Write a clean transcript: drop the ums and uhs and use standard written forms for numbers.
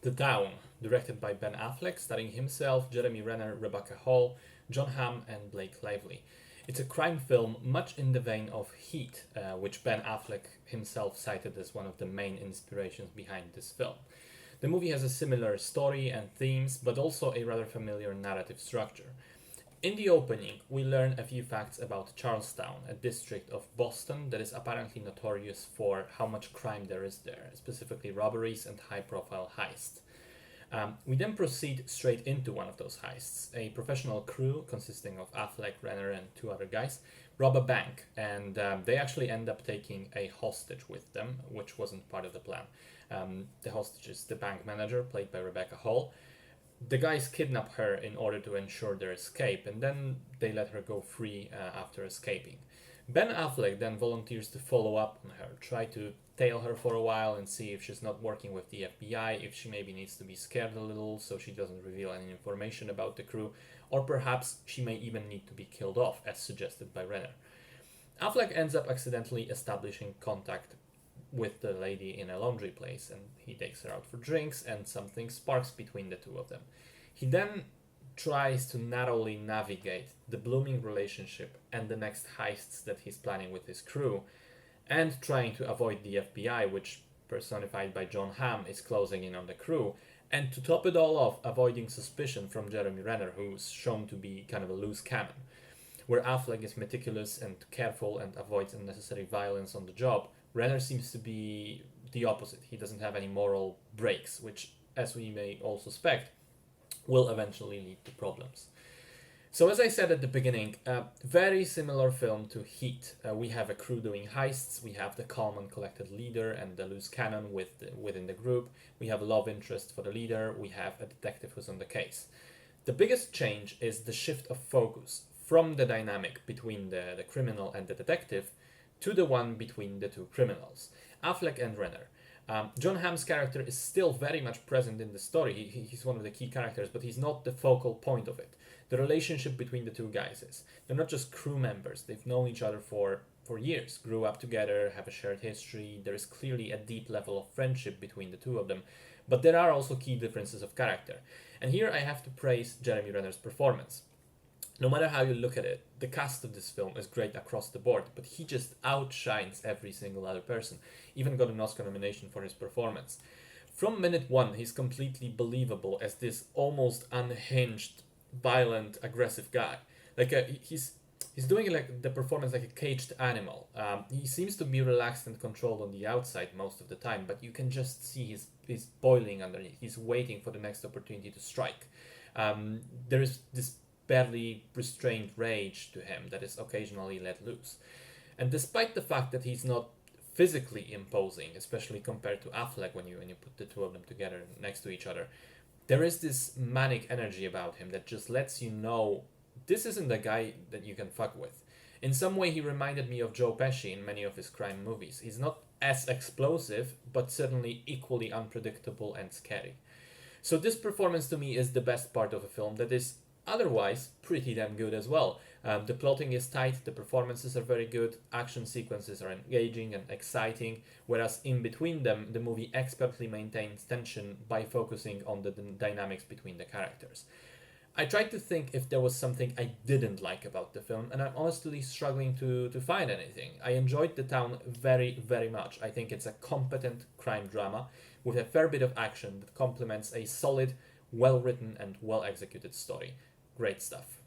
The Town, directed by Ben Affleck, starring himself, Jeremy Renner, Rebecca Hall, John Hamm, and Blake Lively. It's a crime film much in the vein of Heat, which Ben Affleck himself cited as one of the main inspirations behind this film. The movie has a similar story and themes, but also a rather familiar narrative structure. In the opening, we learn a few facts about Charlestown, a district of Boston that is apparently notorious for how much crime there is there, specifically robberies and high profile heists. We then proceed straight into one of those heists. A professional crew consisting of Affleck, Renner, and two other guys rob a bank, and they actually end up taking a hostage with them, which wasn't part of the plan. The hostage is the bank manager, played by Rebecca Hall. The guys kidnap her in order to ensure their escape, and then they let her go free after escaping. Ben Affleck then volunteers to follow up on her, try to tail her for a while and see if she's not working with the FBI, if she maybe needs to be scared a little so she doesn't reveal any information about the crew, or perhaps she may even need to be killed off, as suggested by Renner. Affleck ends up accidentally establishing contact with the lady in a laundry place, and he takes her out for drinks, and something sparks between the two of them. He then tries to narrowly navigate the blooming relationship and the next heists that he's planning with his crew, and trying to avoid the FBI, which, personified by John Hamm, is closing in on the crew, and to top it all off, avoiding suspicion from Jeremy Renner, who's shown to be kind of a loose cannon. Where Affleck is meticulous and careful and avoids unnecessary violence on the job, Renner seems to be the opposite. He doesn't have any moral breaks, which, as we may all suspect, will eventually lead to problems. So, as I said at the beginning, a very similar film to Heat. We have a crew doing heists, we have the calm and collected leader and the loose cannon within the group, we have a love interest for the leader, we have a detective who's on the case. The biggest change is the shift of focus from the dynamic between the criminal and the detective to the one between the two criminals, Affleck and Renner. John Hamm's character is still very much present in the story. He's one of the key characters, but he's not the focal point of it. The relationship between the two guys is. They're not just crew members. They've known each other for years, grew up together, have a shared history. There is clearly a deep level of friendship between the two of them. But there are also key differences of character. And here I have to praise Jeremy Renner's performance. No matter how you look at it, the cast of this film is great across the board, but he just outshines every single other person. Even got an Oscar nomination for his performance. From minute one, he's completely believable as this almost unhinged, violent, aggressive guy. He's doing like the performance like a caged animal. He seems to be relaxed and controlled on the outside most of the time, but you can just see he's boiling underneath. He's waiting for the next opportunity to strike. There is this barely restrained rage to him that is occasionally let loose. And despite the fact that he's not physically imposing, especially compared to Affleck when you put the two of them together next to each other, there is this manic energy about him that just lets you know this isn't the guy that you can fuck with. In some way, he reminded me of Joe Pesci in many of his crime movies. He's not as explosive, but certainly equally unpredictable and scary. So this performance to me is the best part of a film that is otherwise pretty damn good as well. The plotting is tight, the performances are very good, action sequences are engaging and exciting, whereas in between them, the movie expertly maintains tension by focusing on the dynamics between the characters. I tried to think if there was something I didn't like about the film, and I'm honestly struggling to find anything. I enjoyed The Town very, very much. I think it's a competent crime drama with a fair bit of action that complements a solid, well written, and well executed story. Great stuff.